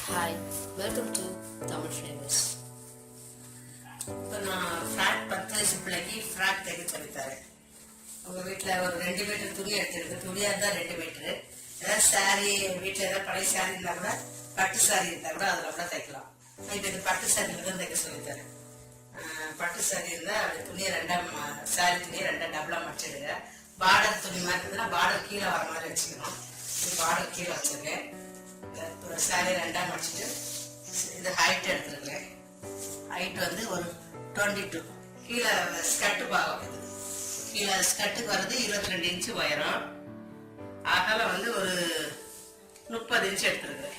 Hi, welcome to Tamil Flavors. இப்போ நான் frock 10 வயசு பிள்ளைக்கு ஃப்ராக் தைக்க சொல்லித்தரேன். உங்கள் வீட்டில் ஒரு 2 மீட்டர் துணி எடுத்துருக்கு. துணியாக இருந்தால் 2 மீட்டரு. ஏதாவது சாரி வீட்டில் ஏதாவது பழைய சாரி இருந்தால் கூட பட்டு சாரி இருந்தால் கூட அதில் கூட தைக்கலாம். இப்போ இது பட்டு சாரியில் தான் தைக்க சொல்லித்தரேன். பட்டு சாரி இருந்தால் அப்படி துணியை சாரி துணியை 2 டபுளாக மடிச்சிடுங்க. பார்டர் துணி மாதிரி இருந்ததுன்னா பார்டர் கீழே வர மாதிரி வச்சுக்கணும். இது பார்டர் கீழே வச்சுருக்கேன். சாரி 2 மடிச்சுட்டு இது ஹைட் எடுத்துருக்கேன். ஹைட் வந்து ஒரு 22. கீழே ஸ்கர்ட்டு பாகம் இது. கீழே ஸ்கர்ட்டுக்கு வர்றது 22 இன்ச்சு உயரம். அகலம் வந்து ஒரு 30 இன்ச்சு எடுத்துருக்கேன்.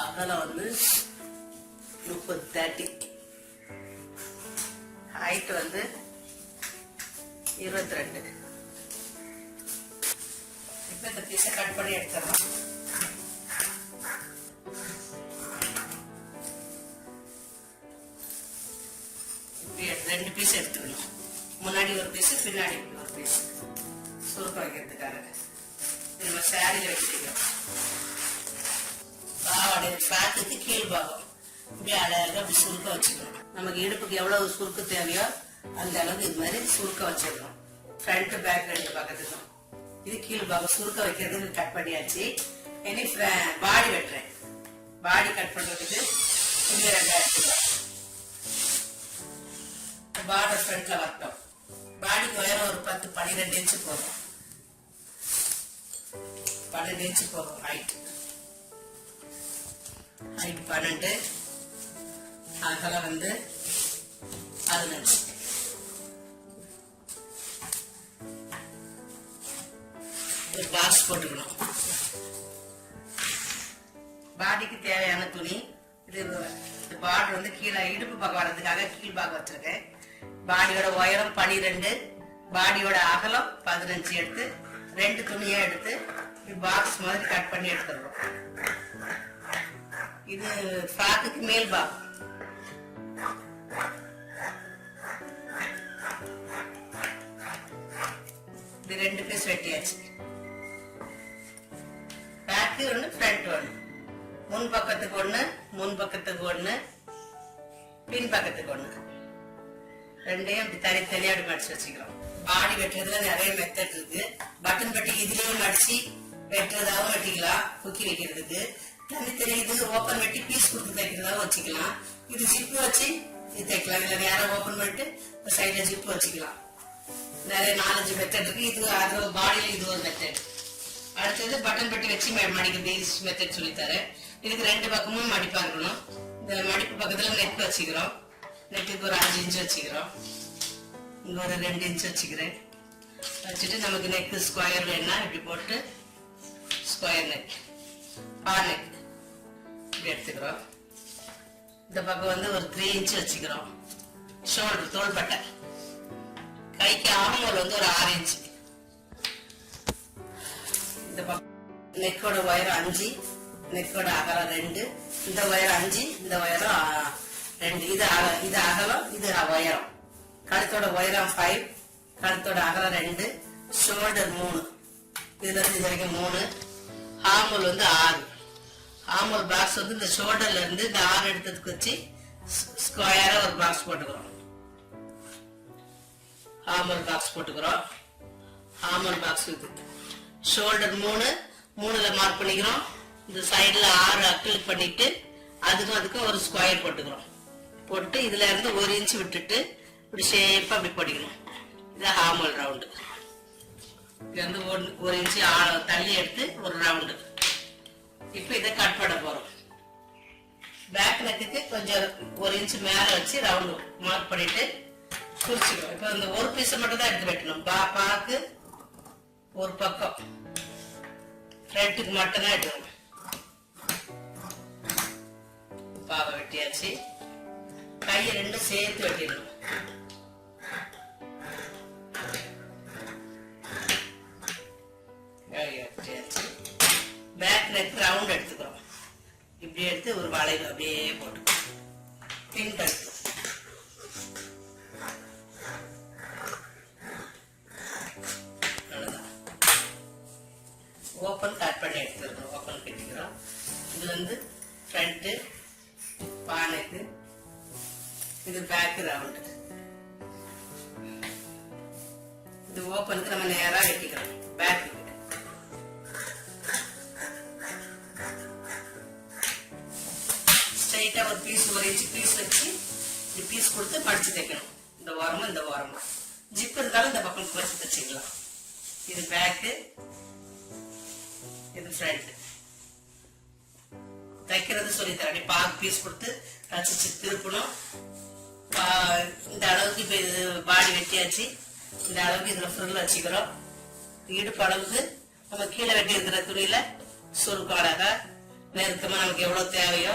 அகலம் வந்து 30 ஹைட் வந்து 22. இப்போ இந்த பீஸை கட் பண்ணி எடுத்துடலாம். ரெண்டு பீஸ் எடுத்துக்கணும். முன்னாடி ஒரு பீஸ், பின்னாடி ஒரு பீஸ். சுருக்க வைக்கிறதுக்காக நம்ம சாரியில வச்சுக்கலாம். பாவாடை ஃப்ராக்குக்கு கீழ் பாகம் இப்படி அழகாக அப்படி சுருக்க வச்சுக்கணும். நமக்கு இடுப்புக்கு எவ்வளவு சுருக்கு தேவையோ அந்த அளவுக்கு இது மாதிரி சுருக்க வச்சிடணும். ஃப்ரண்ட் பேக் 2 பக்கத்துக்கும். இது கீழ் பாகம் சுருக்க வைக்கிறதுக்கு கட் பண்ணியாச்சு. இனி பாடி வெட்டுறேன். பாடி கட் பண்றதுக்கு துணி 2 எடுத்துக்கலாம். பார்டர் ஃப்ரண்ட்ல வரட்டும். பாடிக்கு உயரம் ஒரு 10-12 இன்ச்சு போகும். 12 இன்ச்சு போகும் ஹைட். 12. அகலம் வந்து 15. ஒரு பாக்ஸ் போட்டுக்கணும். பாடிக்கு தேவையான துணி இது. பார்டர் வந்து கீழே இடுப்பு பக்கம் வர்றதுக்காக கீழ் பாகம் வச்சிருக்கேன். பாடியோட உயரம் 12, பாடியோட அகலம் 15 எடுத்து 2 துணியா எடுத்து பாக்ஸ் மாதிரி கட் பண்ணி எடுத்துடுறோம். இது ஃப்ராக்குக்கு மேல் பாகம். இது 2 பீஸ் வெட்டியாச்சு. Back 1, front 1. முன் பக்கத்துக்கு 1, முன் பக்கத்துக்கு 1, பின் பக்கத்துக்கு 1. ரெண்டையும் அப்படி தனித்தனியா அப்படி மடிச்சு வச்சுக்கிறோம். பாடி வெட்டுறதுல நிறைய மெத்தட் இருக்கு. பட்டன் பட்டி இதுலயும் மடிச்சு வெட்டுறதாவும் வெட்டிக்கலாம். குக்கி வைக்கிறதுக்கு தனித்தனி இது ஓப்பன் வெட்டி பீஸ் கொடுத்து தைக்கிறதாவும் வச்சுக்கலாம். இது ஜிப்பு வச்சு இது தைக்கலாம். இல்ல நேரம் ஓப்பன் பண்ணிட்டு சைட்ல ஜிப்பு வச்சுக்கலாம். நிறைய 4-5 மெத்தட் இருக்கு. இது அது பாடியில இது ஒரு மெத்தட். அடுத்தது பட்டன் பட்டி வச்சு மடிக்கிறது மெத்தட் சொல்லித்தரேன். இதுக்கு 2 பக்கமும் மடிப்பா இருக்கணும். இந்த மடிப்பு பக்கத்துல நெட் வச்சுக்கிறோம். நெட்டுக்கு ஒரு 5 இன்ச்சு வச்சுக்கிறோம். இங்க ஒரு 2 இன்ச்சு வச்சுக்கிறேன். வச்சுட்டு நமக்கு நெக்கு ஸ்கொயர் வேணும்னா இப்படி போட்டு ஸ்கொயர் நெக், பார் நெக் இப்படி எடுத்துக்கிறோம். இந்த பக்கம் வந்து ஒரு 3 இன்ச்சு வச்சுக்கிறோம். ஷோல்டர் தோள்பட்டை, கைக்கு ஆர்மோல் வந்து ஒரு 6 இன்ச்சு. இந்த பக்கம் நெக்கோட உயரம் 5, நெக்கோட அகலம் 2. இந்த உயரம் 5, இந்த உயரம் 2. இது அகலம், இது உயரம். கழுத்தோட உயரம் 5, கழுத்தோட அகலம் 2, ஷோல்டர் 3, இதுல இருந்து இது வரைக்கும் 3. ஹார்மோல் வந்து 6. ஹார்மோல் பாக்ஸ் வந்து இந்த ஷோல்டர்ல இருந்து இந்த 6 எடுத்ததுக்கு வச்சு ஸ்கொயரா ஒரு பாக்ஸ் போட்டுக்கிறோம். ஹார்மோல் பாக்ஸ் போட்டுக்கிறோம். ஹார்மோல் பாக்ஸ் இது ஷோல்டர் 3ல மார்க் பண்ணிக்கிறோம். இந்த சைடுல 6 அக்கிள் பண்ணிட்டு அதுக்கும் ஒரு ஸ்கொயர் போட்டுக்கிறோம். போட்டு இதுல இருந்து 1 இன்ச்சு விட்டுட்டு இப்படி ஷேப்பா அப்படி போட்டுக்கணும். இது ஹார்மோல் ரவுண்டு. இது வந்து 1 இன்ச்சு தள்ளி எடுத்து ஒரு ரவுண்டு. இப்ப இதை கட் பண்ண போறோம். பேக் நெக்குக்கு கொஞ்சம் 1 இன்ச்சு மேல வச்சு ரவுண்டு மார்க் பண்ணிட்டு குறிச்சுக்கணும். இப்ப இந்த ஒரு பீஸை மட்டும் தான் எடுத்து வெட்டணும். பாக்கு ஒரு பக்கம் ஃப்ரண்ட்டுக்கு மட்டும் தான் எடுக்கணும். பாவை வெட்டியாச்சு. கையை 2 சேர்த்து வெட்டிடணும். வெட்டியாச்சு. பேக் நெக் ரவுண்ட் எடுத்துக்கிறோம். இப்படி எடுத்து ஒரு வளைவு அப்படியே போட்டு பின் கட்டு. ஓப்பன் கட் பண்ணி எடுத்துக்கிறோம். ஓப்பன் கட்டிக்கிறோம். இது வந்து ஃப்ரண்ட் பானைக்கு, இது பேக் ரவுண்டு. இது ஓப்பனுக்கு நம்ம நேரா வெட்டிக்கிறோம். பேக் ஸ்ட்ரைட்டா ஒரு பீஸ், ஒரு இன்ச்சு பீஸ் வச்சு இந்த பீஸ் கொடுத்து மடிச்சு தைக்கணும். இந்த ஓரமும் இந்த ஓரமும். ஜிப் இருந்தாலும் இந்த பக்கம் குறைச்சி தைச்சிக்கலாம். இது பேக்கு, இது ஃப்ரண்ட். தைக்கிறது சொல்லித்தரேன். பாக்கு பீஸ் கொடுத்து தச்சு திருப்பணும். இந்த அளவுக்கு இப்ப இது பாடி வெட்டியாச்சு. இந்த அளவுக்கு இதுல ஃப்ரில் வச்சுக்கிறோம். இடுப்பு அளவுக்கு நம்ம கீழே வெட்டி இருக்கிற துணியில சுருக்கம் அழகா நெருக்கமா நமக்கு எவ்வளவு தேவையோ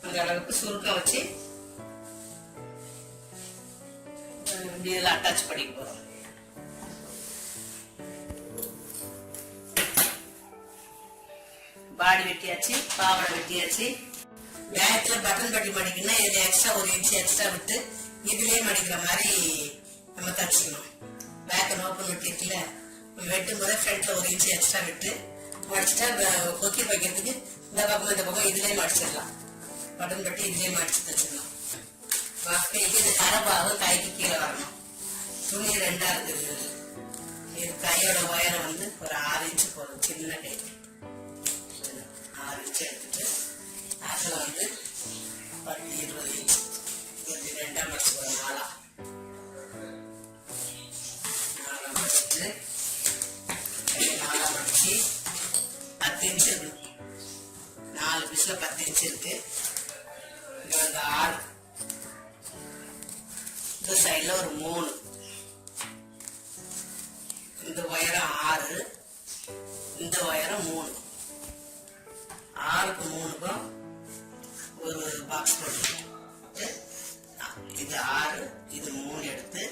அந்த அளவுக்கு சுருக்கம் வச்சு இதுல அட்டாச் பண்ணிக்க போறோம். பாடி வெட்டியாச்சு, பாவாடை வெட்டியாச்சு. பேக்ல பட்டன் பட்டி மடிக்கணும்னா இதுல எக்ஸ்ட்ரா ஒரு இன்ச்சு எக்ஸ்ட்ரா விட்டு இதுலயே மடிக்கிற மாதிரி நம்ம தச்சுக்கணும். பேக்கை ஓப்பன் வெட்டிருக்குல்ல, வெட்டும் போது ஃப்ரண்ட்ல ஒரு இன்ச்சு எக்ஸ்ட்ரா விட்டு மடிச்சுட்டா கொக்கி வைக்கிறதுக்கு இந்த பக்கம் இதுலயே மடிச்சிடலாம். பட்டன் பட்டி இதுலயே மடிச்சு தச்சுக்கலாம். கைக்கு இந்த கரபாகம் கைக்கு கீழே வரணும். துணி ரெண்டா இருக்குது. இது கையோட உயரம் வந்து ஒரு 6 இன்ச்சு போதும். சின்ன கை 6 இன்ச்சு எடுத்துட்டு அதில் வந்து 10-20 இன்ச்சு ரெண்டா மடிச்சுக்கணும். நாலா மடிச்சுட்டு நாலா மடிச்சு 10 இன்ச்சு இருக்கு. 4 பீஸ்ல 10 இன்ச்சு இருக்கு. இது வந்து 6. இந்த சைட்ல ஒரு 3. இந்த உயரம் 6, இந்த உயரம் 3. 6க்கு 3க்கும் ஒரு பாக்ஸ் போட்டு இது 6, இது 3 எடுத்து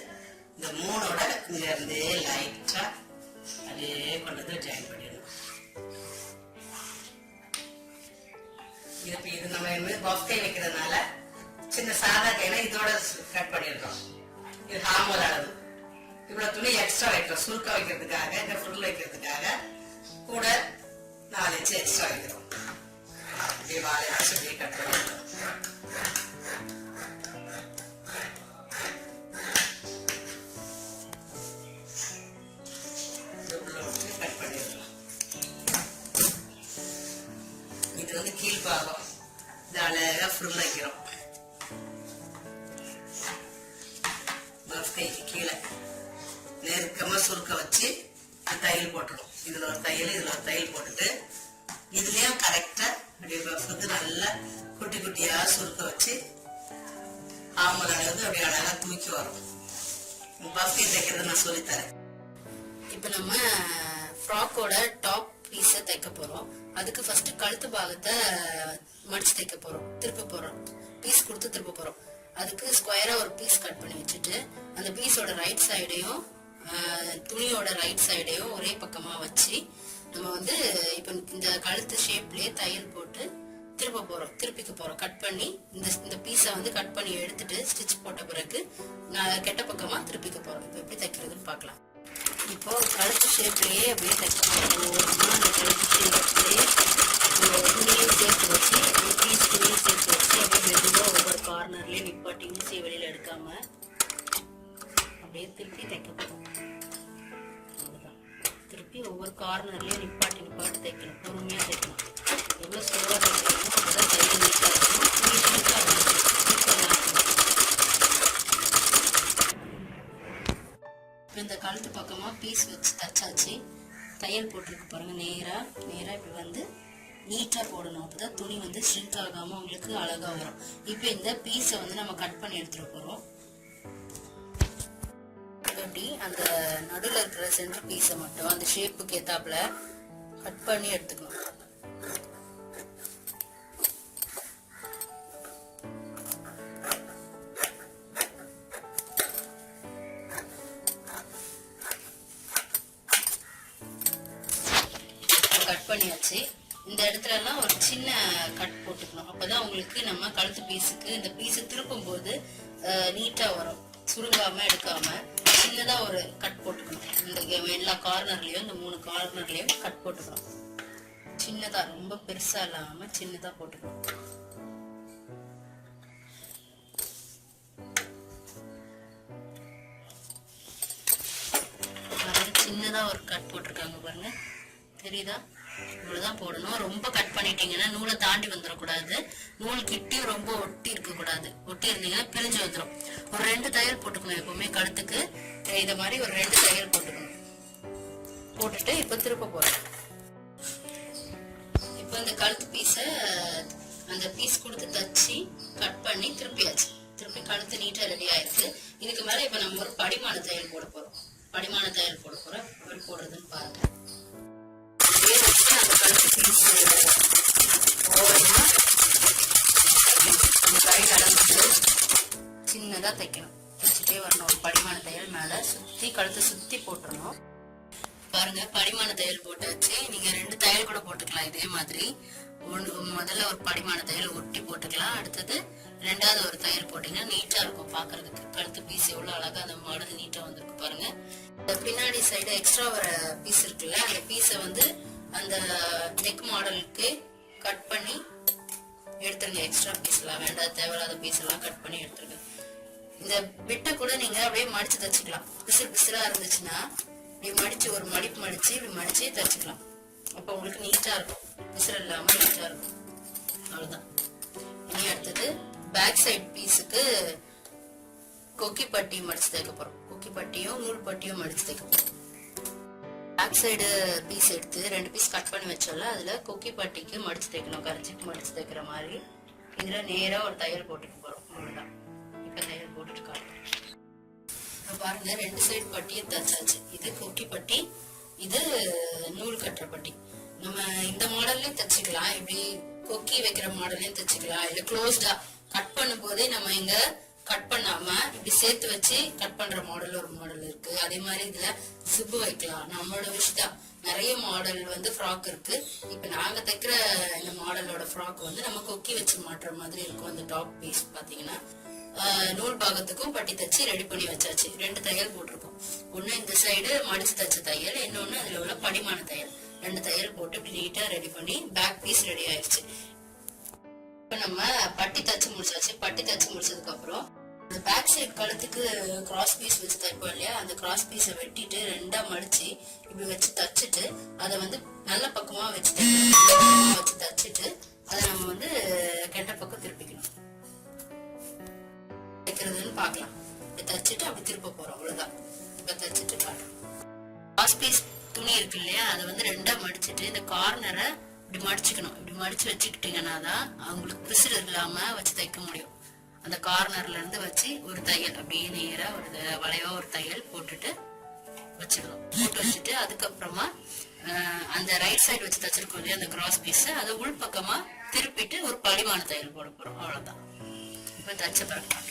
இந்த 3ஓட இங்க இருந்தே லைட்டா அதே கொண்டு ஜாயின் பண்ணிடணும். இது நம்ம பஃப் கை வைக்கிறதுனால சின்ன சாதா கைனா இதோட கட் பண்ணிடுறோம். இது ஹார்மோல் அளவு. இவ்வளவு துணி எக்ஸ்ட்ரா வைக்கிறோம். சுருக்க வைக்கிறதுக்காக, இந்த ஃபுல் வைக்கிறதுக்காக கூட 4 இன்ச்சு எக்ஸ்ட்ரா வைக்கிறோம். இப்படியே வாழை வச்சு இப்படியே கட் பண்ணிடுறோம். கட் பண்ணிடுறோம். இது வந்து கீழ்பாகம். இது அழகா ஃபுல் வைக்கிறோம். கைக்கு கீழே நெருக்கமா சுருக்க வச்சு தையல் போட்டுடும். இதுல ஒரு தையல், இதுல ஒரு தையல் போட்டுட்டு இதுலயும் கரெக்டா அப்படியே நல்லா குட்டி குட்டியா சுருக்க வச்சு ஆம்பளை அளவுக்கு அப்படியே அழகா தூக்கி வரும். பஃபி தைக்கிறது நான் சொல்லித்தரேன். இப்ப நம்ம ஃப்ராக்கோட டாப் பீஸ தைக்க போறோம். அதுக்கு ஃபர்ஸ்ட் கழுத்து பாகத்தை மடிச்சு தைக்க போறோம். திருப்ப போறோம். பீஸ் கொடுத்து திருப்ப போறோம். அதுக்கு ஸ்கொயரா ஒரு பீஸ் கட் பண்ணி வச்சுட்டு அந்த பீஸோட ரைட் சைடையும் துணியோட ரைட் சைடையும் ஒரே பக்கமா வச்சு நம்ம வந்து இப்ப இந்த கழுத்து ஷேப்லயே தையல் போட்டு திருப்ப போறோம். திருப்பிக்க போறோம். கட் பண்ணி இந்த பீஸை வந்து கட் பண்ணி எடுத்துட்டு ஸ்டிச் போட்ட பிறகு நான் கெட்ட பக்கமா திருப்பிக்க போறோம். இப்ப எப்படி தைக்கிறதுன்னு பார்க்கலாம். இப்போ கழுத்து ஷேப்லயே அப்படியே தைக்கணும். அந்த கழுத்து ஷேப்லயே துணியும் சேர்த்து வச்சு பீஸ் துணியும் சேர்த்து வச்சு அப்படியே மெதுவா ஒவ்வொரு கார்னர்லயே நிப்பாட்டி ஊசியை வெளியில எடுக்காம அப்படியே திருப்பி தைக்க போறோம். அவ்வளவுதான். திருப்பி ஒவ்வொரு கார்னர்லயே நிப்பாட்டி தைக்கணும். பொறுமையா தைக்கணும். எவ்வளவு ஸ்லோவா தைக்கணும் அப்பதான் தையல் நீட்டா இருக்கும். இந்த கழுத்து பக்கமா பீஸ் வச்சு தச்சாச்சு. தையல் போட்டிருக்கு பாருங்க. நேரா இப்படி வந்து நீட்டா போடணும். அப்பதான் துணி வந்து ஷ்ரிங்க் ஆகாம உங்களுக்கு அழகா வரும். இப்ப இந்த பீஸை வந்து நம்ம கட் பண்ணி எடுத்துட்டு போறோம். இப்படி அந்த நடுவில் இருக்கிற சென்டர் பீஸை மட்டும் அந்த ஷேப்புக்கு ஏத்தாப்புல கட் பண்ணி எடுத்துக்கணும். கட் பண்ணியாச்சு. இந்த இடத்துல எல்லாம் ஒரு சின்ன கட் போட்டுக்கணும். அப்பதான் உங்களுக்கு நம்ம கழுத்து பீஸுக்கு இந்த பீஸை திருப்பும் போது நீட்டா வரும். சுருங்காம எடுக்காம சின்னதா ஒரு கட் போட்டுக்கணும். இந்த எல்லா கார்னர்லயும் இந்த 3 கார்னர்லயும் கட் போட்டுக்கணும். சின்னதா, ரொம்ப பெருசா இல்லாம சின்னதா போட்டுக்கணும். சின்னதா ஒரு கட் போட்டிருக்காங்க பாருங்க, தெரியுதா? இவ்வளவுதான் போடணும். ரொம்ப கட் பண்ணிட்டீங்கன்னா நூலை தாண்டி வந்துடக்கூடாது. நூல் கிட்டியும் ரொம்ப ஒட்டி இருக்க கூடாது. ஒட்டி இருந்தீங்கன்னா பிரிஞ்சு வந்துடும். ஒரு 2 தையல் போட்டுக்கணும் எப்பவுமே கழுத்துக்கு. இத மாதிரி ஒரு 2 தையல் போட்டுக்கணும். போட்டுட்டு இப்ப திருப்ப போறோம். இப்ப இந்த கழுத்து பீஸ அந்த பீஸ் கொடுத்து தச்சு கட் பண்ணி திருப்பியாச்சு. திருப்பி கழுத்து நீட்டா ரெடி ஆயிருக்கு. இதுக்கு மேல இப்ப நம்ம ஒரு படிமான தையல் போட போறோம். படிமான தையல் போட போறோம். எப்படி போடுறதுன்னு பாருங்க. அந்த கழுத்து பீஸ் சைடு அளவுக்கு சின்னதா தைக்கணும். தைச்சுட்டே வரணும். ஒரு படிமான தையல் மேல சுத்தி கழுத்தை சுத்தி போட்டுறணும். பாருங்க, படிமான தையல் போட்டாச்சு. நீங்க 2 தையல் கூட போட்டுக்கலாம். இதே மாதிரி முதல்ல ஒரு படிமான தையல் ஒட்டி போட்டுக்கலாம். அடுத்தது 2வது ஒரு தையல் போட்டீங்கன்னா நீட்டா இருக்கும் பாக்குறதுக்கு. கழுத்து பீஸ் எவ்வளவு அழகா அந்த மாடல் நீட்டா வந்திருக்கு பாருங்க. பின்னாடி சைடு எக்ஸ்ட்ரா வர பீஸ் இருக்குல்ல, அந்த பீஸை வந்து அந்த நெக் மாடலுக்கு கட் பண்ணி எடுத்துருங்க. எக்ஸ்ட்ரா பீஸ் எல்லாம் வேண்டாம், தேவையில்லாத பீஸ் எல்லாம் கட் பண்ணி எடுத்துருங்க. இந்த பிட்டை கூட நீங்க அப்படியே மடிச்சு தச்சுக்கலாம். பிசுறா இருந்துச்சுன்னா இப்படி மடிச்சு ஒரு மடிப்பு மடிச்சு இப்படி மடிச்சு தச்சுக்கலாம். அப்ப உங்களுக்கு நீட்டா இருக்கும், பிசுறு இல்லாம நீட்டா இருக்கும். அவ்வளவுதான். இனி அடுத்தது பேக் சைடு பீஸுக்கு கொக்கி பட்டி மடிச்சு தைக்க போறோம். கொக்கி பட்டியும் நூல் பட்டியும் மடிச்சு தைக்க போறோம். பேக் சைடு பீஸ் எடுத்து 2 பீஸ் கட் பண்ணி வச்சோம்ல, அதுல கொக்கி பட்டிக்கு மடிச்சு தைக்கணும். கரைச்சிக்கு மடிச்சு தைக்கிற மாதிரி. இதுல நேரா ஒரு தையல் போட்டுட்டு போறோம். அவ்வளவுதான். இப்ப தையல் போட்டுட்டு காட்டுறோம். பாருங்க, 2 சைடு பட்டியும் தச்சாச்சு. இது கொக்கி பட்டி, இது நூல் கட்டுற பட்டி. நம்ம இந்த மாடல்லயும் தச்சுக்கலாம், இப்படி கொக்கி வைக்கிற மாடல்லையும் தச்சுக்கலாம். இல்ல க்ளோஸ்டா கட் பண்ணும் போதே நம்ம இங்க கட் பண்ணாம இப்படி சேர்த்து வச்சு கட் பண்ற மாடல் ஒரு மாடல் இருக்கு. அதே மாதிரி இதுல ஜிப்பு வைக்கலாம். நம்மளோட விஷயம் நிறைய மாடல் வந்து ஃப்ராக் இருக்கு. இப்ப நாங்க தைக்கிற இந்த மாடலோட ஃப்ராக் வந்து நம்ம கொக்கி வச்சு மாட்டுற மாதிரி இருக்கும். அந்த டாப் பீஸ் பாத்தீங்கன்னா நூல் பாகத்துக்கும் பட்டி தச்சு ரெடி பண்ணி வச்சாச்சு. 2 தையல் போட்டிருக்கோம். ஒண்ணு இந்த சைடு மடிச்சு தச்ச தையல், இன்னொன்னு அதுல உள்ள படிமான தையல். 2 தையல் போட்டு இப்படி நீட்டா ரெடி பண்ணி பேக் பீஸ் ரெடி ஆயிடுச்சு. இப்ப நம்ம பட்டி தச்சு முடிச்சாச்சு. பட்டி தச்சு முடிச்சதுக்கு அப்புறம் பேக் சைடு கழுத்துக்கு கிராஸ் பீஸ் வச்சு தைப்போம் இல்லையா, அந்த கிராஸ் பீஸை வெட்டிட்டு 2ஆ மடிச்சு இப்படி வச்சு தச்சுட்டு அதை வந்து நல்ல பக்கமா வச்சு தச்சுட்டு அதை நம்ம வந்து கெட்ட பக்கம் திருப்பிக்கணும். தைக்கிறதுன்னு பாக்கலாம். தச்சுட்டு அப்படி திருப்ப போறோம். அவ்வளவுதான். இப்ப தச்சுட்டு காட்டுறோம். கிராஸ் பீஸ் துணி இருக்கு இல்லையா, அதை வந்து 2ஆ மடிச்சுட்டு இந்த கார்னரை இப்படி மடிச்சுக்கணும். இப்படி மடிச்சு வச்சுக்கிட்டீங்கன்னா தான் அவங்களுக்கு பிசுறு இல்லாம வச்சு தைக்க முடியும். அந்த கார்னர்ல இருந்து வச்சு ஒரு தையல் அப்படியே நேரா ஒரு வளைவா ஒரு தையல் போட்டுட்டு வச்சிடணும். போட்டு வச்சுட்டு அதுக்கப்புறமா அந்த ரைட் சைடு வச்சு தச்சிருக்கோம் இல்லையா அந்த கிராஸ் பீஸ், அதை உள் பக்கமா திருப்பிட்டு ஒரு படிமான தையல் போட போறோம். அவ்வளவுதான். இப்ப தச்ச பிறகு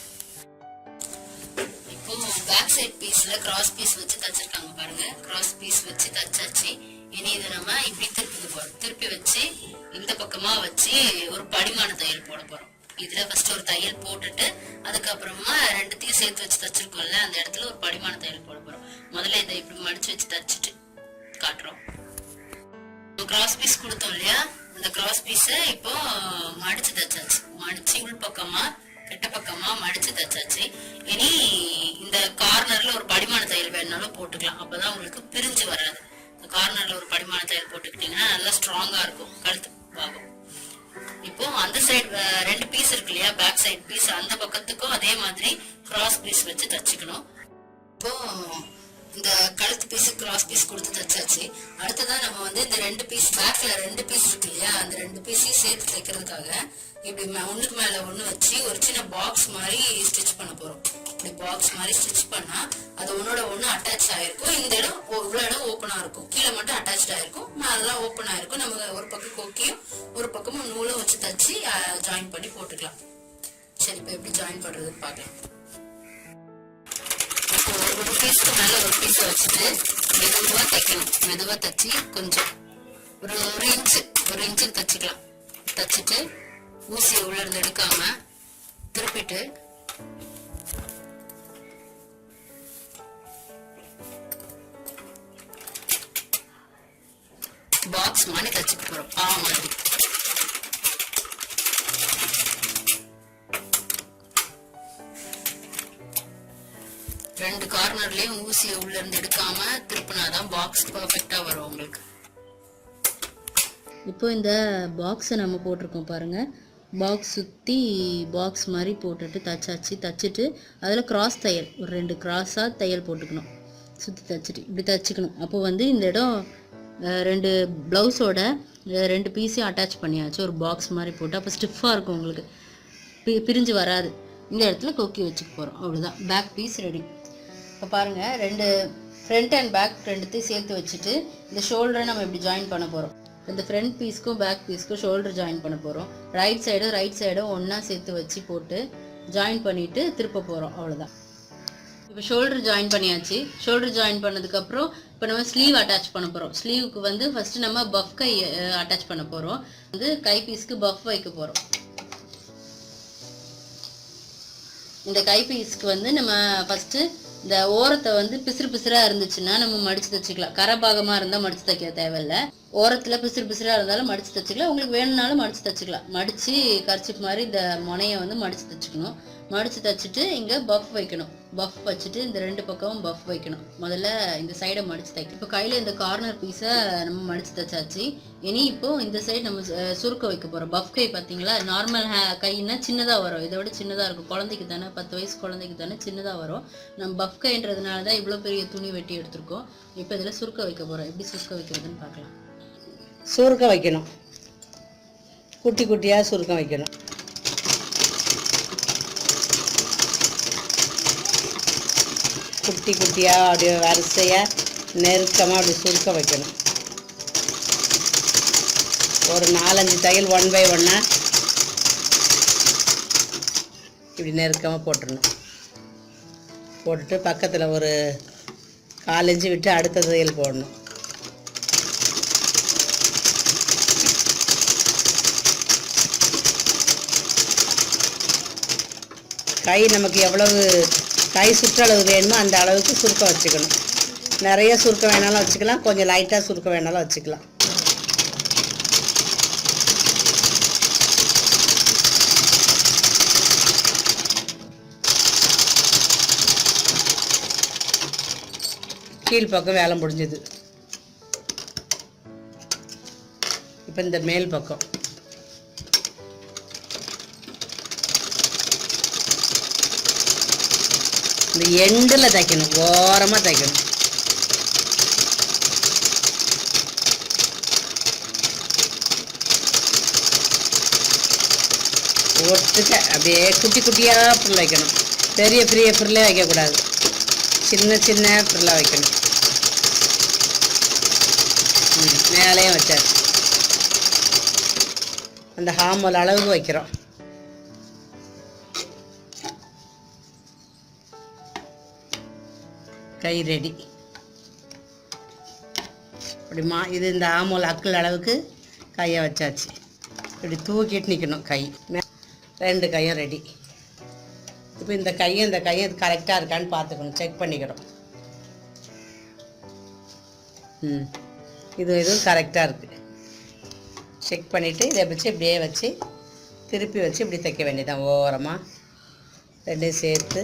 இப்போ பேக் சைடு பீஸ்ல கிராஸ் பீஸ் வச்சு தச்சிருக்காங்க பாருங்க. கிராஸ் பீஸ் வச்சு தச்சாச்சு. இனி இதை நம்ம இப்படி திருப்பி போறோம். திருப்பி வச்சு இந்த பக்கமா வச்சு ஒரு படிமான தையல் போட போறோம். இதுல ஃபர்ஸ்ட் ஒரு தையல் போட்டுட்டு அதுக்கப்புறமா 2த்தையும் சேர்த்து வச்சு தச்சிருக்கோம்ல, அந்த இடத்துல ஒரு படிமான தையல் போட போறோம். முதல்ல இதை இப்படி மடிச்சு வச்சு தச்சுட்டு காட்டுறோம். கிராஸ் பீஸ் கொடுத்தோம் இல்லையா, அந்த கிராஸ் பீஸ இப்போ மடிச்சு தச்சாச்சு. மடிச்சு உள் பக்கமா கெட்ட பக்கமா மடிச்சு தச்சாச்சு. இனி இந்த கார்னர்ல ஒரு படிமான தையல் வேணும்னாலும் போட்டுக்கலாம். அப்பதான் உங்களுக்கு பிரிஞ்சு வராது. இந்த கார்னர்ல ஒரு படிமான தையல் போட்டுக்கிட்டீங்கன்னா நல்லா ஸ்ட்ராங்கா இருக்கும் கழுத்து பாகம். இப்போ அந்த சைடு 2 பீஸ் இருக்கு இல்லையா பேக் சைடு பீஸ், அந்த பக்கத்துக்கும் அதே மாதிரி கிராஸ் பீஸ் வச்சு தச்சுக்கணும். இப்போ இந்த கழுத்து பீஸ் கிராஸ் பீஸ் கொடுத்து தச்சாச்சு. அடுத்ததான் நம்ம வந்து இந்த 2 பீஸ் பேக்ல 2 பீஸ் இருக்கு இல்லையா, அந்த 2 பீஸையும் சேர்த்து தைக்கிறதுக்காக இப்படி ஒண்ணுக்கு மேல ஒண்ணு வச்சு ஒரு சின்ன பாக்ஸ் மாதிரி ஸ்டிச் பண்ண போறோம். இப்படி பாக்ஸ் மாதிரி ஸ்டிச் பண்ணா அது ஒன்னோட ஒண்ணு அட்டாச் ஆயிருக்கும். இந்த இடம் இவ்வளவு இடம் ஓப்பனா இருக்கும், கீழே மட்டும் அட்டாச் ஆயிருக்கும், மேலாம் ஓப்பன் ஆயிருக்கும். நம்ம ஒரு பக்கம் கொக்கியும் ஒரு பக்கமும் நூலும் வச்சு தச்சு ஜாயின் பண்ணி போட்டுக்கலாம். சரி, இப்ப எப்படி ஜாயின் பண்றதுன்னு பாக்கலாம். ஒரு பீஸ்க்கு மேல ஒரு பீஸ் வச்சுட்டு மெதுவா தைக்கணும். மெதுவா தச்சு கொஞ்சம் ஒரு இன்ச்சுக்கு தச்சுக்கலாம். தச்சுட்டு ஊசியை உள்ள இருந்து எடுக்காம திருப்பிட்டு பாக்ஸ் மாதிரி தச்சுக்க போறோம், பாவ மாதிரி. ரெண்டு கார்னர்லயும் ஊசியை உள்ள இருந்து எடுக்காம திருப்பினாதான் பாக்ஸ் பர்ஃபெக்டா வரும் உங்களுக்கு. இப்போ இந்த பாக்ஸை நம்ம போட்டிருக்கோம் பாருங்க, பாக்ஸ் சுற்றி பாக்ஸ் மாதிரி போட்டுட்டு தச்சுட்டு அதில் கிராஸ் தையல் ஒரு 2 கிராஸாக தையல் போட்டுக்கணும், சுற்றி தச்சுட்டு இப்படி தச்சுக்கணும். அப்போ வந்து இந்த இடம் 2 ப்ளவுஸோட 2 பீஸையும் அட்டாச் பண்ணியாச்சு, ஒரு பாக்ஸ் மாதிரி போட்டு. அப்போ ஸ்டிஃபாக இருக்கும் உங்களுக்கு, பிரிஞ்சு வராது. இந்த இடத்துல கொக்கி வச்சுக்க போகிறோம், அவ்வளோதான். Back piece ready. இப்போ பாருங்கள், 2 ஃப்ரண்ட் அண்ட் பேக் ரெண்டுத்தையும் சேர்த்து வச்சுட்டு இந்த ஷோல்டரை நம்ம இப்படி ஜாயின் பண்ண போகிறோம். இந்த ஃப்ரண்ட் பீஸ்க்கும் பேக் பீஸ்க்கும் ஷோல்டர் ஜாயின் பண்ண போகிறோம். ரைட் சைடும் ஒன்றா சேர்த்து வச்சு போட்டு ஜாயின் பண்ணிவிட்டு திருப்ப போகிறோம், அவ்வளோதான். இப்போ ஷோல்டர் ஜாயின் பண்ணியாச்சு. ஷோல்டர் ஜாயின் பண்ணதுக்கப்புறம் இப்போ நம்ம ஸ்லீவ் அட்டாச் பண்ண போகிறோம். ஸ்லீவுக்கு வந்து ஃபஸ்ட்டு நம்ம பஃப் கை அட்டாச் பண்ண போகிறோம். வந்து கை பீஸ்க்கு பஃப் வைக்க போகிறோம். இந்த கை பீஸ்க்கு வந்து நம்ம ஃபஸ்ட்டு இந்த ஓரத்தை வந்து பிசுறாக இருந்துச்சுன்னா நம்ம மடித்து தைச்சிக்கலாம். கரபாகமாக இருந்தால் மடித்து தைக்க தேவையில்லை. ஓரத்தில் பிசுறாக இருந்தாலும் மடித்து தைச்சிக்கலாம், உங்களுக்கு வேணும்னாலும் மடித்து தைச்சிக்கலாம். மடித்து கர்ச்சிப் மாதிரி இந்த முனையை வந்து மடித்து தைச்சிக்கணும். மடித்து தைச்சிட்டு இங்கே பஃப் வைக்கணும். பஃப் வச்சுட்டு இந்த 2 பக்கமும் பஃப் வைக்கணும். முதல்ல இந்த சைடை மடித்து தைக்கணும். இப்போ கையில் இந்த கார்னர் பீஸை நம்ம மடித்து தைச்சாச்சு. இனி இப்போது இந்த சைடு நம்ம சுருக்க வைக்க போகிறோம். பஃப் கை பார்த்தீங்களா, நார்மல் கைன்னா சின்னதாக வரும், இதை விட சின்னதாக இருக்கும். குழந்தைக்கு தானே, 10 வயசு குழந்தைக்கு தானே சின்னதாக வரும். நம்ம பஃப் கைன்றதுனால தான் இவ்வளோ பெரிய துணி வெட்டி எடுத்திருக்கோம். இப்போ இதில் சுருக்க வைக்க போகிறோம். எப்படி சுருக்க வைக்கிறதுன்னு பார்க்கலாம். சுருக்க வைக்கணும், குட்டி குட்டியாக சுருக்க வைக்கணும். குட்டி குட்டியாக அப்படியே வரிசையாக நெருக்கமாக அப்படி சுருக்க வைக்கணும். ஒரு 4-5 தையல் 1 by 1 இப்படி நெருக்கமாக போட்டுடணும். போட்டுட்டு பக்கத்தில் ஒரு 4 இன்ச்சு விட்டு அடுத்த தையல் போடணும். கை நமக்கு எவ்வளவு கை சுற்றளவு வேணுமோ அந்த அளவுக்கு சுருக்க வச்சுக்கணும். நிறைய சுருக்க வேணாலும் வச்சுக்கலாம், கொஞ்சம் லைட்டாக சுருக்க வேணாலும் வச்சுக்கலாம். கீழ்ப்பக்கம் வேலை முடிஞ்சது. இப்போ இந்த மேல் பக்கம் இந்த எண்டில் தைக்கணும், ஓரமாக தைக்கணும். ஒட்டுக்க அப்படியே குட்டி குட்டியாக ஃப்ரில் வைக்கணும். பெரிய ஃப்ரில்லே வைக்கக்கூடாது, சின்ன ஃப்ரில்லாக வைக்கணும். மேலேயும் வச்சார் அந்த ஹாமல் அளவுக்கு வைக்கிறோம். கை ரெடி. இப்படி இது இந்த ஆமோல் அக்கள் அளவுக்கு கையை வச்சாச்சு. இப்படி தூக்கிட்டு நிற்கணும் கை. 2 கையும் ரெடி. இப்போ இந்த கையும் இது கரெக்டாக இருக்கான்னு பார்த்துக்கணும், செக் பண்ணிக்கிறோம். இதுவும் கரெக்டாக இருக்குது. செக் பண்ணிவிட்டு இதை வச்சு இப்படியே வச்சு திருப்பி வச்சு இப்படி தைக்க வேண்டியதான். ஓரமாக 2 சேர்த்து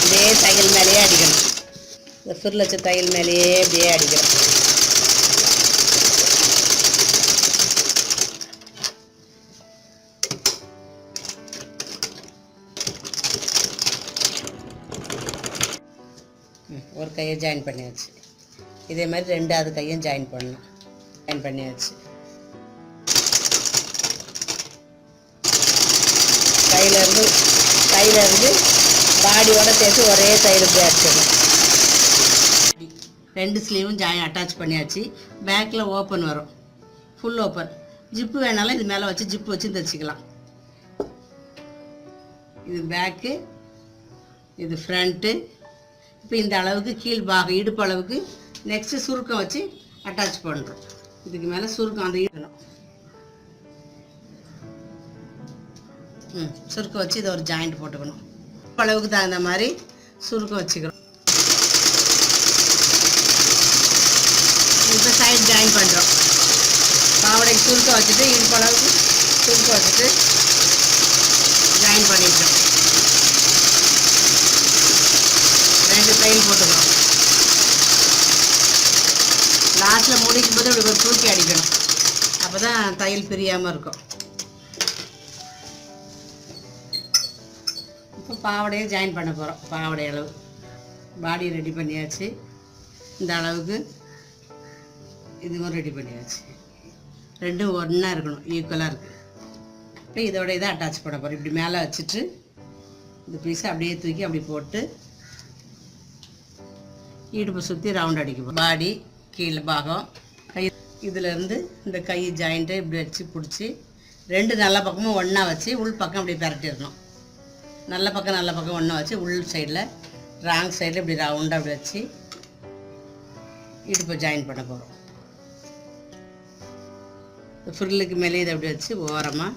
இதே தையல் மேலேயே அடிக்கணும். இந்த ஃபிரில் வச்ச தையல் மேலேயே இப்படியே அடிக்கணும். ஒரு கையை ஜாயின் பண்ணியாச்சு. இதே மாதிரி 2வது கையும் ஜாயின் பண்ணணும். ஜாயின் பண்ணியாச்சு. கையிலேருந்து பாடியோட சேர்த்து ஒரே தையல் இப்படி அடிச்சிடணும். 2 ஸ்லீவும் அட்டாச் பண்ணியாச்சு. பேக்கில் ஓப்பன் வரும், ஃபுல் ஓப்பன். ஜிப்பு வேணாலும் இது மேலே வச்சு ஜிப்பு வச்சு தைச்சிக்கலாம். இது பேக்கு, இது ஃப்ரண்ட்டு. இப்போ இந்த அளவுக்கு கீழ்பாகம் இடுப்பு அளவுக்கு நெக்ஸ்ட்டு சுருக்கம் வச்சு அட்டாச் பண்ணுறோம். இதுக்கு மேலே சுருக்கம் அந்த இடணும். சுருக்கம் வச்சு இதை ஒரு ஜாயிண்ட் போட்டுக்கணும். அளவுக்கு தகுந்த மாதிரி சுருக்கம் வச்சுக்கிறோம். இப்போ சைட் ஜாயின் பண்ணுறோம். பாவடைக்கு சுருக்க வச்சுட்டு இடுப்பளவுக்கு சுருக்க வச்சுட்டு ஜாயின் பண்ணிட்டோம். 2 தையல் போட்டுக்கிறோம். லாஸ்ட்டில் முடிக்கும் போது இப்படி ஒரு தூக்கி அடிக்கணும். அப்போ தான் தையல் பிரியாமல் இருக்கும். இப்போ பாவடையை ஜாயின் பண்ண போகிறோம். பாவடை அளவு பாடி ரெடி பண்ணியாச்சு. இந்த அளவுக்கு இதுவும் ரெடி பண்ணியாச்சு. ரெண்டும் ஒன்றா இருக்கணும், ஈக்குவலாக இருக்குது. இப்போ இதோட இதை அட்டாச் பண்ண போகிறோம். இப்படி மேலே வச்சுட்டு இந்த பீஸை அப்படியே தூக்கி அப்படி போட்டு இடுப்பு சுற்றி ரவுண்ட் அடிக்கும். பாடி கீழே பாகம் கை இதிலேருந்து இந்த கை ஜாயிண்ட்டை இப்படி வச்சு பிடிச்சி 2 நல்ல பக்கமும் ஒன்றா வச்சு உள் பக்கம் அப்படி பரட்டிடணும். நல்ல பக்கம் ஒன்றா வச்சு உள் சைடில் ராங் சைடில் இப்படி ரவுண்டாக அப்படி வச்சு இடுப்பை ஜாயின் பண்ண போகிறோம். ஃப்ரில்லுக்கு மேலே இதை அப்படி வச்சு ஓரமாக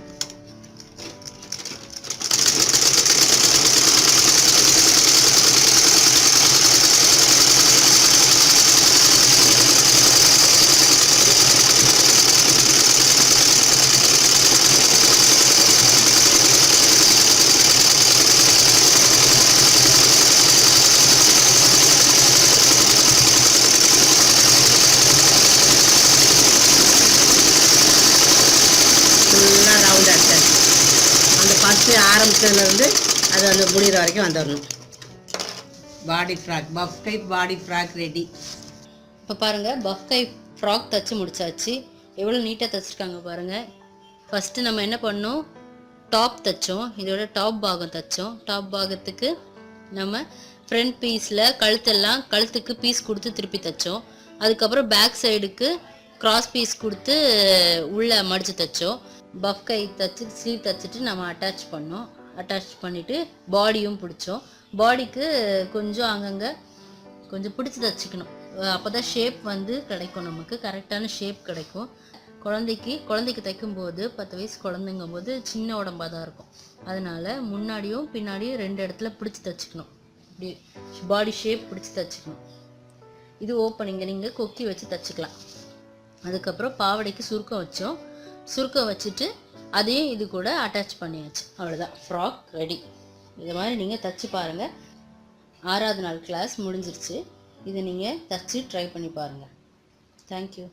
ஃபுல்லாக ரவுண்ட் அடிச்சாச்சு. அந்த ஃபஸ்ட்டு ஆரம்பத்துலேருந்து அது அந்த முடிகிற வரைக்கும் வந்துடணும். பாடி ஃப்ராக், பஃப் டைப் பாடி ஃப்ராக் ரெடி. இப்போ பாருங்கள், பஃப் டைப் ஃப்ராக் தைச்சி முடிச்சாச்சு. எவ்வளோ நீட்டாக தைச்சிருக்காங்க பாருங்கள். ஃபஸ்ட்டு நம்ம என்ன பண்ணோம், டாப் தைச்சோம். இதோட டாப் பாகம் தைச்சோம். டாப் பாகத்துக்கு நம்ம ஃப்ரண்ட் பீஸில் கழுத்துக்கு பீஸ் கொடுத்து திருப்பி தைச்சோம். அதுக்கப்புறம் பேக் சைடுக்கு கிராஸ் பீஸ் கொடுத்து உள்ளே மடித்து தைச்சோம். பஃப் கை தைச்சி ஸ்லீவ் தைச்சிட்டு நம்ம அட்டாச் பண்ணோம். அட்டாச் பண்ணிவிட்டு பாடியும் பிடிச்சோம். பாடிக்கு கொஞ்சம் அங்கங்கே கொஞ்சம் பிடிச்சி தைச்சிக்கணும். அப்போ தான் ஷேப் வந்து கிடைக்கும், நமக்கு கரெக்டான ஷேப் கிடைக்கும். குழந்தைக்கு தைக்கும்போது 10 வயசு குழந்தைங்கும் போது சின்ன உடம்பாக தான் இருக்கும். அதனால் முன்னாடியும் பின்னாடியும் 2 இடத்துல பிடிச்சி தைச்சிக்கணும். இப்படி பாடி ஷேப் பிடிச்சி தைச்சிக்கணும். இது ஓப்பனிங்க நீங்கள் கொக்கி வச்சு தைச்சிக்கலாம். அதுக்கப்புறம் பாவடைக்கு சுருக்கம் வச்சோம். சுருக்கம் வச்சுட்டு அதையும் இது கூட அட்டாச் பண்ணியாச்சு. அவ்வளோதான், ஃப்ராக் ரெடி. இது மாதிரி நீங்கள் தைச்சி பாருங்கள். 6வது நாள் கிளாஸ் முடிஞ்சிருச்சு. இதை நீங்கள் தைச்சி ட்ரை பண்ணி பாருங்கள். தேங்க்யூ.